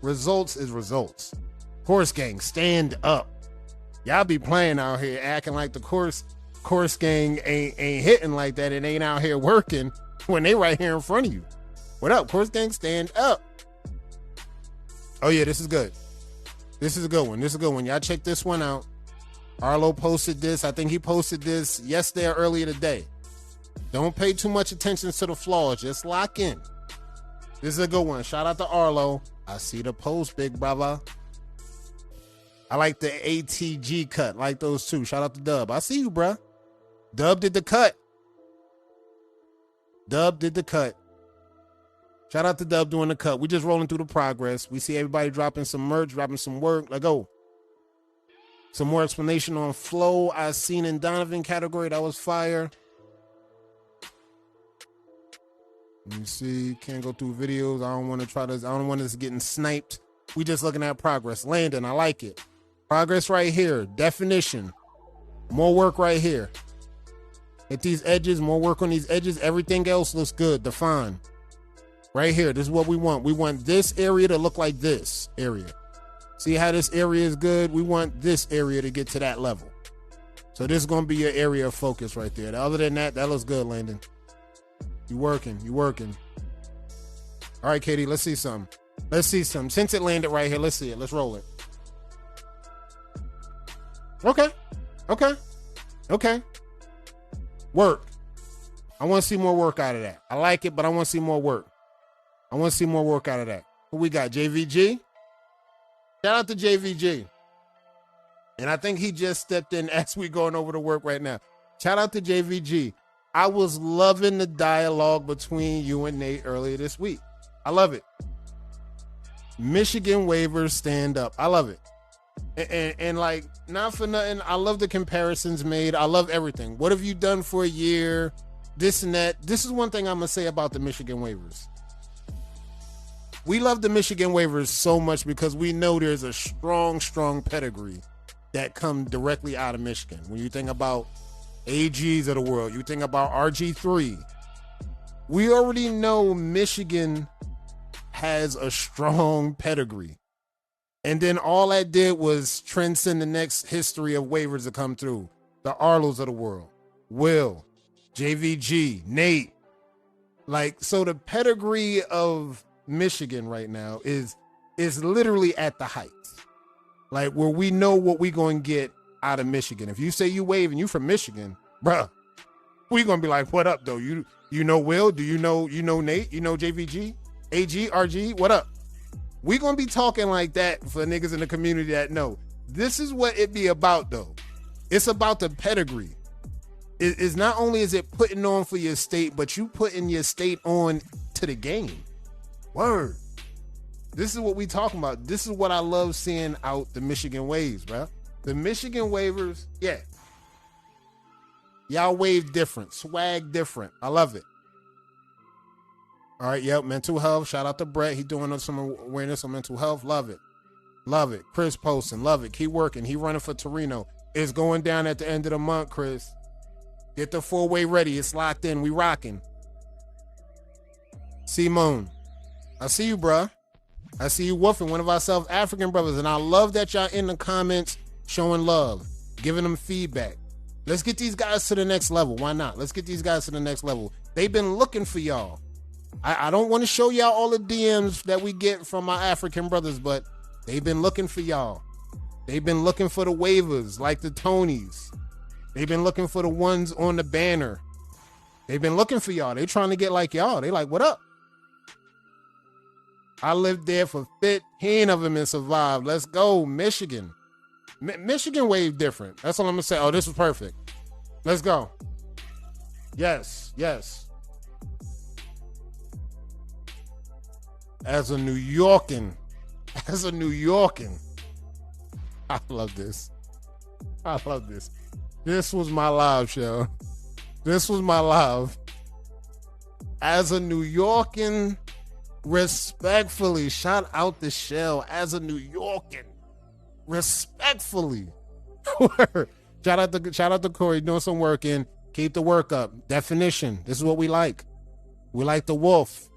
Results is results. Horse gang, stand up. Y'all be playing out here acting like the course gang ain't hitting like that and ain't out here working when they right here in front of you. What up, course gang? Stand up. Oh yeah, this is good. This is a good one. Y'all check this one out. Arlo posted this. I think he posted this yesterday or earlier today. Don't pay too much attention to the flaws. Just lock in. This is a good one. Shout out to Arlo. I see the post, big brother. I like the ATG cut. Like those two. Shout out to Dub. I see you, bruh. Dub did the cut. Shout out to Dub doing the cut. We just rolling through the progress. We see everybody dropping some merch, dropping some work. Let go. Some more explanation on flow I seen in Donovan category. That was fire. Let me see. Can't go through videos. I don't want to try this. I don't want us getting sniped. We just looking at progress. Landon, I like it. Progress right here. Definition. More work right here. Hit these edges. More work on these edges. Everything else looks good. Define. Right here. This is what we want. We want this area to look like this area. See how this area is good? We want this area to get to that level. So this is going to be your area of focus right there. Other than that, that looks good, Landon. You working. All right, Katie, let's see something. Since it landed right here, let's see it. Let's roll it. Okay. Work. I want to see more work out of that. I like it, but I want to see more work. out of that. Who we got? JVG? Shout out to JVG. And I think he just stepped in as we going over to work right now. Shout out to JVG. I was loving the dialogue between you and Nate earlier this week. I love it. Michigan waivers stand up. I love it. And like, not for nothing, I love the comparisons made. I love everything. What have you done for a year? This and that. This is one thing I'm going to say about the Michigan waivers. We love the Michigan waivers so much because we know there's a strong pedigree that come directly out of Michigan. When you think about AGs of the world, you think about RG3. We already know Michigan has a strong pedigree. And then all that did was transcend the next history of waivers to come through. The Arlos of the world. Will, JVG, Nate. Like, so the pedigree of Michigan right now is literally at the heights. Like, where we know what we going to get out of Michigan. If you say you wave and you from Michigan, bruh, we going to be like, what up, though? You know Will? Do you know Nate? You know JVG? AG, RG? What up? We going to be talking like that for niggas in the community that know. This is what it be about, though. It's about the pedigree. It's not only is it putting on for your state, but you putting your state on to the game. Word. This is what we talking about. This is what I love seeing out the Michigan waves, bro. The Michigan waivers, yeah. Y'all wave different, swag different. I love it. All right, yep, mental health. Shout out to Brett. He doing some awareness on mental health. Love it. Love it. Chris posting. Love it. Keep working. He running for Torino. It's going down at the end of the month, Chris. Get the 4-way ready. It's locked in. We rocking. Simone, I see you, bruh. I see you woofing, one of our South African brothers, and I love that y'all in the comments showing love, giving them feedback. Let's get these guys to the next level. Why not? Let's get these guys to the next level. They've been looking for y'all. I don't want to show y'all all the DMs that we get from our African brothers, but they've been looking for y'all. They've been looking for the waivers like the Tonys. They've been looking for the ones on the banner. They've been looking for y'all. They trying to get like y'all. They like, what up? I lived there for 15 of them and survived. Let's go, Michigan. Michigan wave different. That's all I'm going to say. Oh, this was perfect. Let's go. Yes, yes. As a New Yorkan, I love this. I love this. This was my live show. This was my live. As a New Yorkan, respectfully, shout out the shell. As a New Yorkan, respectfully. shout out to Corey doing some work in. Keep the work up. Definition. This is what we like. We like the wolf.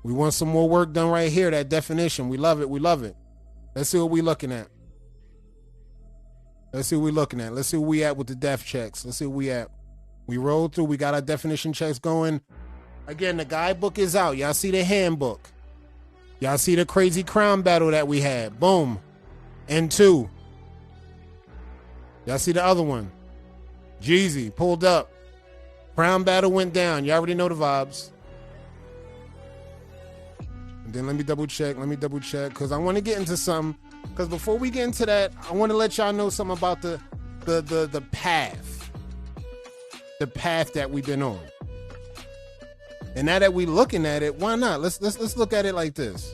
We want some more work done right here. That definition. We love it. We love it. Let's see what we looking at. Let's see what we looking at. Let's see where we at with the def checks. Let's see where we at. We rolled through. We got our definition checks going. Again, the guidebook is out. Y'all see the handbook. Y'all see the crazy crown battle that we had. Boom. And 2. Y'all see the other one. Jeezy pulled up. Crown battle went down. You already know the vibes. And then let me double check because I want to get into something. Because before we get into that, I want to let y'all know something about the path. The path that we've been on. And now that we're looking at it, why not? Let's look at it like this.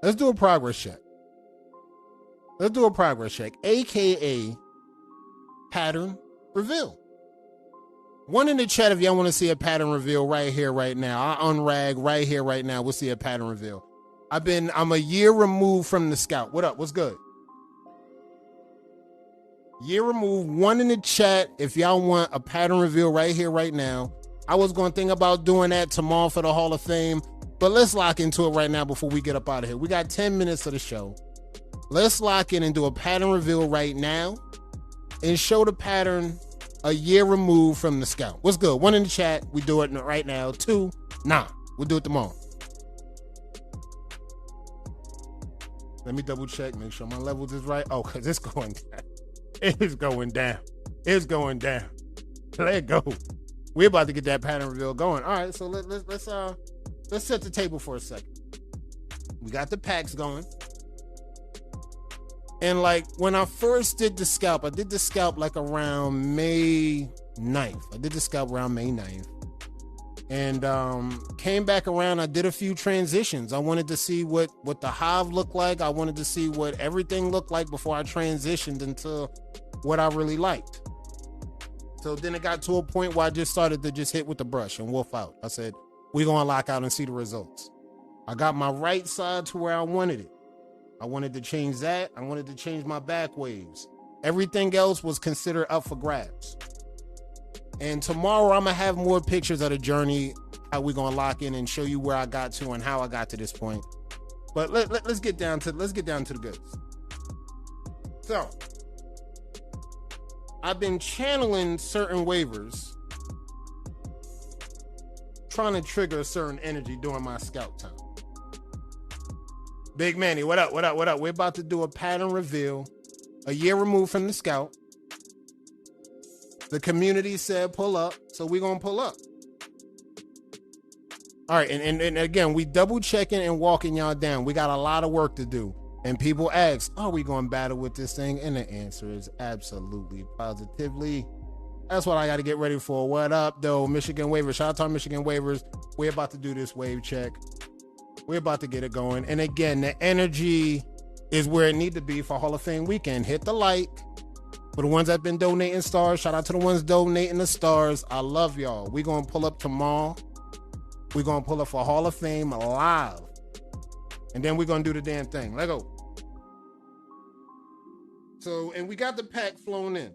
Let's do a progress check. AKA pattern reveal. One in the chat if y'all want to see a pattern reveal right here, right now. I unrag right here, right now. We'll see a pattern reveal. I'm a year removed from the scout. What up? What's good? Year removed. One in the chat if y'all want a pattern reveal right here, right now. I was going to think about doing that tomorrow for the Hall of Fame, but let's lock into it right now before we get up out of here. We got 10 minutes of the show. Let's lock in and do a pattern reveal right now and show the pattern a year removed from the scout. What's good? One in the chat. We do it right now. 2, nah. We'll do it tomorrow. Let me double check, make sure my levels is right. Oh, because it's going down. It's going down. It's going down. Let it go. We're about to get that pattern reveal going. All right, so let's set the table for a second. We got the packs going. And like when I first did the scalp, I did the scalp like around May 9th. And came back around. I did a few transitions. I wanted to see what the hive looked like. I wanted to see what everything looked like before I transitioned into what I really liked. So then it got to a point where I just started to just hit with the brush and wolf out. I said, we're going to lock out and see the results. I got my right side to where I wanted it. I wanted to change that. I wanted to change my back waves. Everything else was considered up for grabs. And tomorrow I'm gonna have more pictures of the journey, how we're gonna lock in and show you where I got to and how I got to this point. But let's get down to the goods. So I've been channeling certain waivers, trying to trigger a certain energy during my scout time. Big Manny, what up? We're about to do a pattern reveal, a year removed from the scout. The community said pull up, so we're gonna pull up. All right, and again, we double checking and walking y'all down. We got a lot of work to do. And people ask, are we gonna battle with this thing? And the answer is absolutely, positively. That's what I gotta get ready for. What up, though? Michigan Waivers. Shout out to our Michigan Waivers. We're about to do this wave check. We're about to get it going. And again, the energy is where it need to be for Hall of Fame weekend. Hit the like. For the ones that been donating stars, shout out to the ones donating the stars. I love y'all. We're going to pull up tomorrow. We're going to pull up for Hall of Fame live. And then we're going to do the damn thing. Let go. So, and we got the pack flown in.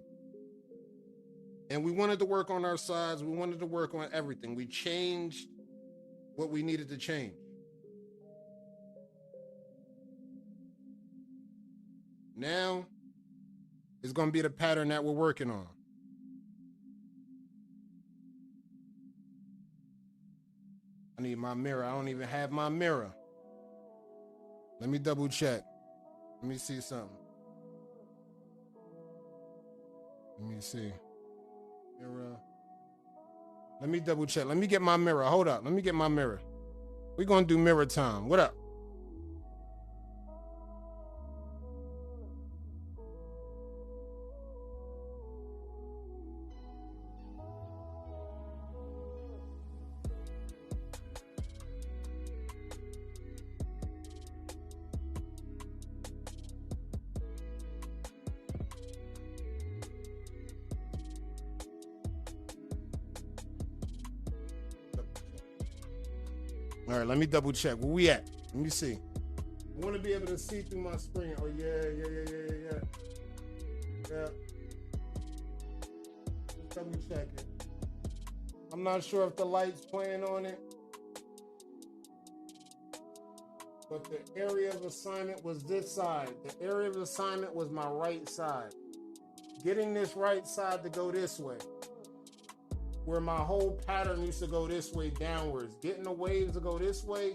And we wanted to work on our sides. We wanted to work on everything. We changed what we needed to change. Now, it's going to be the pattern that we're working on. I need my mirror. I don't even have my mirror. Let me double check. Let me see something. Let me see. Mirror. Let me double check. Let me get my mirror. Hold up. Let me get my mirror. We're going to do mirror time. What up? All right, let me double check. Where we at? Let me see. I want to be able to see through my screen. Oh, yeah. Just double check it. I'm not sure if the light's playing on it, but the area of assignment was this side. The area of assignment was my right side. Getting this right side to go this way, where my whole pattern used to go this way downwards. Getting the waves to go this way,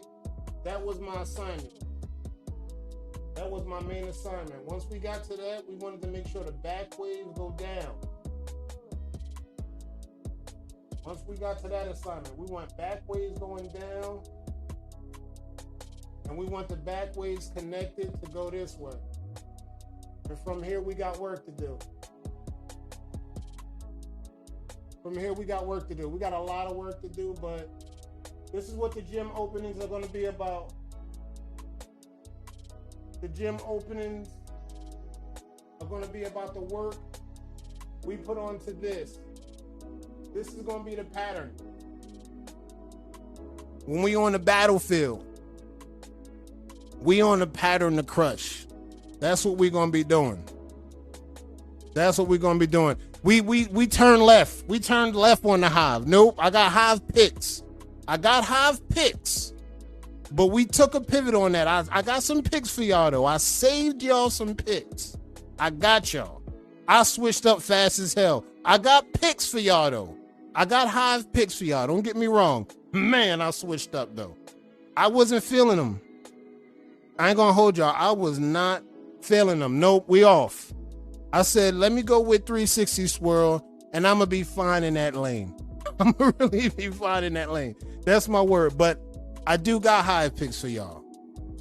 that was my assignment. That was my main assignment. Once we got to that, we wanted to make sure the back waves go down. Once we got to that assignment, we want back waves going down, and we want the back waves connected to go this way. And from here, we got work to do. From here, we got work to do. We got a lot of work to do, but this is what the gym openings are going to be about. The gym openings are going to be about the work we put onto this. This is going to be the pattern. When we on the battlefield, we on the pattern to crush. That's what we're going to be doing. That's what we're going to be doing. We turn left. We turned left on the hive. Nope, I got hive picks. But we took a pivot on that. I got some picks for y'all, though. I saved y'all some picks. I got y'all. I switched up fast as hell. I got picks for y'all, though. I got hive picks for y'all. Don't get me wrong. Man, I switched up, though. I wasn't feeling them. I ain't gonna hold y'all. I was not feeling them. Nope, we off. I said, let me go with 360 swirl, and I'm going to be fine in that lane. I'm going to really be fine in that lane. That's my word. But I do got hive picks for y'all.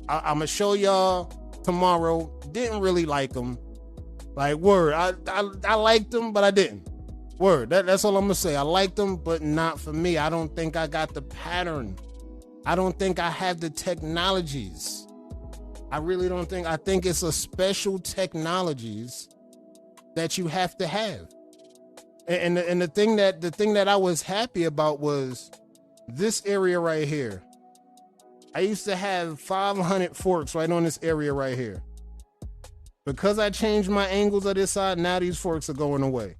I'm going to show y'all tomorrow. Didn't really like them. Like, word. I liked them, but I didn't. Word. That's all I'm going to say. I liked them, but not for me. I don't think I got the pattern. I don't think I have the technologies. I really don't think. I think it's a special technologies that you have to have. And the thing that I was happy about was this area right here. I used to have 500 forks right on this area right here. Because I changed my angles of this side, now these forks are going away.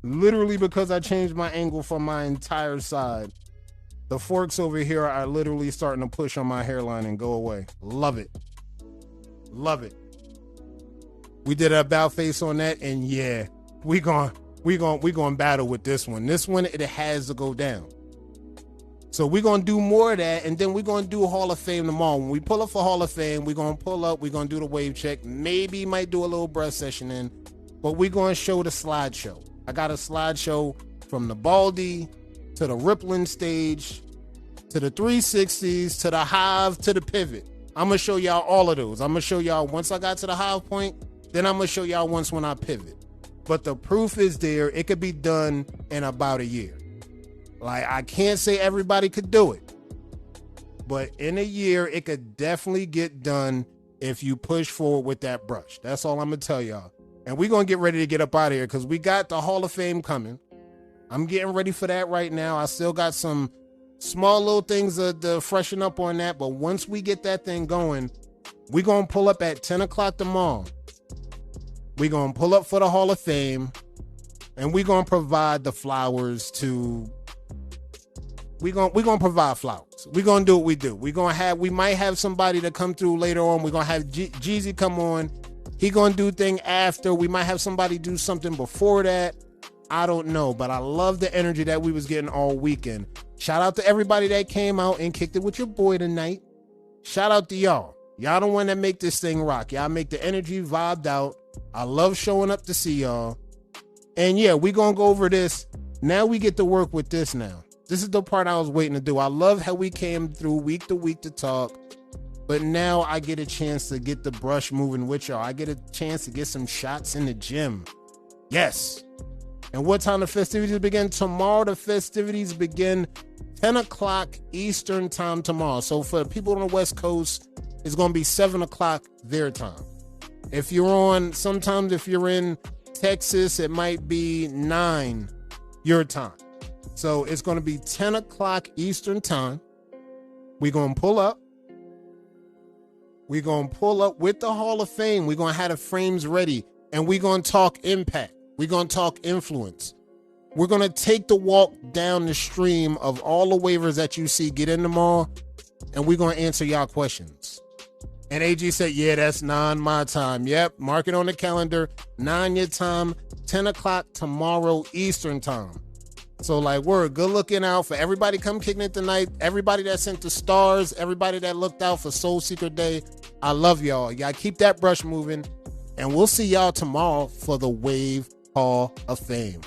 Literally because I changed my angle for my entire side. The forks over here are literally starting to push on my hairline and go away. Love it. Love it. We did a about face on that, and yeah, we going battle with this one. This one, it has to go down. So we're going to do more of that, and then we're going to do Hall of Fame tomorrow. When we pull up for Hall of Fame, we're going to pull up, we're going to do the wave check. Maybe might do a little breath session in, but we're going to show the slideshow. I got a slideshow from the Baldy to the rippling stage to the 360s to the hive to the pivot. I'm going to show y'all all of those. I'm going to show y'all once I got to the hive point. Then I'm going to show y'all once when I pivot. But the proof is there. It could be done in about a year. Like, I can't say everybody could do it. But in a year, it could definitely get done if you push forward with that brush. That's all I'm going to tell y'all. And we're going to get ready to get up out of here because we got the Hall of Fame coming. I'm getting ready for that right now. I still got some small little things to freshen up on that. But once we get that thing going, we're going to pull up at 10 o'clock tomorrow. We're going to pull up for the Hall of Fame. And we're going to provide the flowers to... We're gonna provide flowers. We're gonna do what we do. We might have somebody to come through later on. We're gonna have Jeezy come on. He gonna do thing after. We might have somebody do something before that. I don't know, but I love the energy that we was getting all weekend. Shout out to everybody that came out and kicked it with your boy tonight. Shout out to y'all. Y'all the one that make this thing rock. Y'all make the energy vibed out. I love showing up to see y'all. And yeah, we gonna go over this. Now we get to work with this now. This is the part I was waiting to do. I love how we came through week to week to talk, but now I get a chance to get the brush moving with y'all. I get a chance to get some shots in the gym. Yes. And what time the festivities begin? Tomorrow the festivities begin 10 o'clock Eastern time tomorrow. So for the people on the West Coast, it's going to be 7 o'clock their time. If you're in Texas, it might be 9 your time. So it's going to be 10 o'clock Eastern time. We're going to pull up. We're going to pull up with the Hall of Fame. We're going to have the frames ready. And we're going to talk impact. We're going to talk influence. We're going to take the walk down the stream of all the waivers that you see get in tomorrow. And we're going to answer y'all questions. And AG said, yeah, that's 9 my time. Yep, mark it on the calendar. 9 your time, 10 o'clock tomorrow Eastern time. So like, we're good looking out for everybody come kicking it tonight. Everybody that sent the stars, everybody that looked out for SoulSeeka Day. I love y'all. Y'all keep that brush moving. And we'll see y'all tomorrow for the Wave Hall of Fame.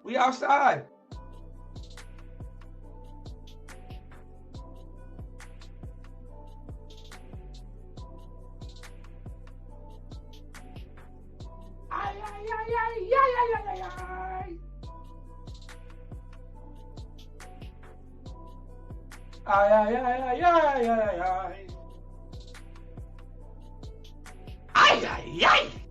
We outside. Ay, ay, ay, ay, ay, ay, ay, ay. Ay, ay, ay, ay, ay, ay, ay. Ay, ay, ay.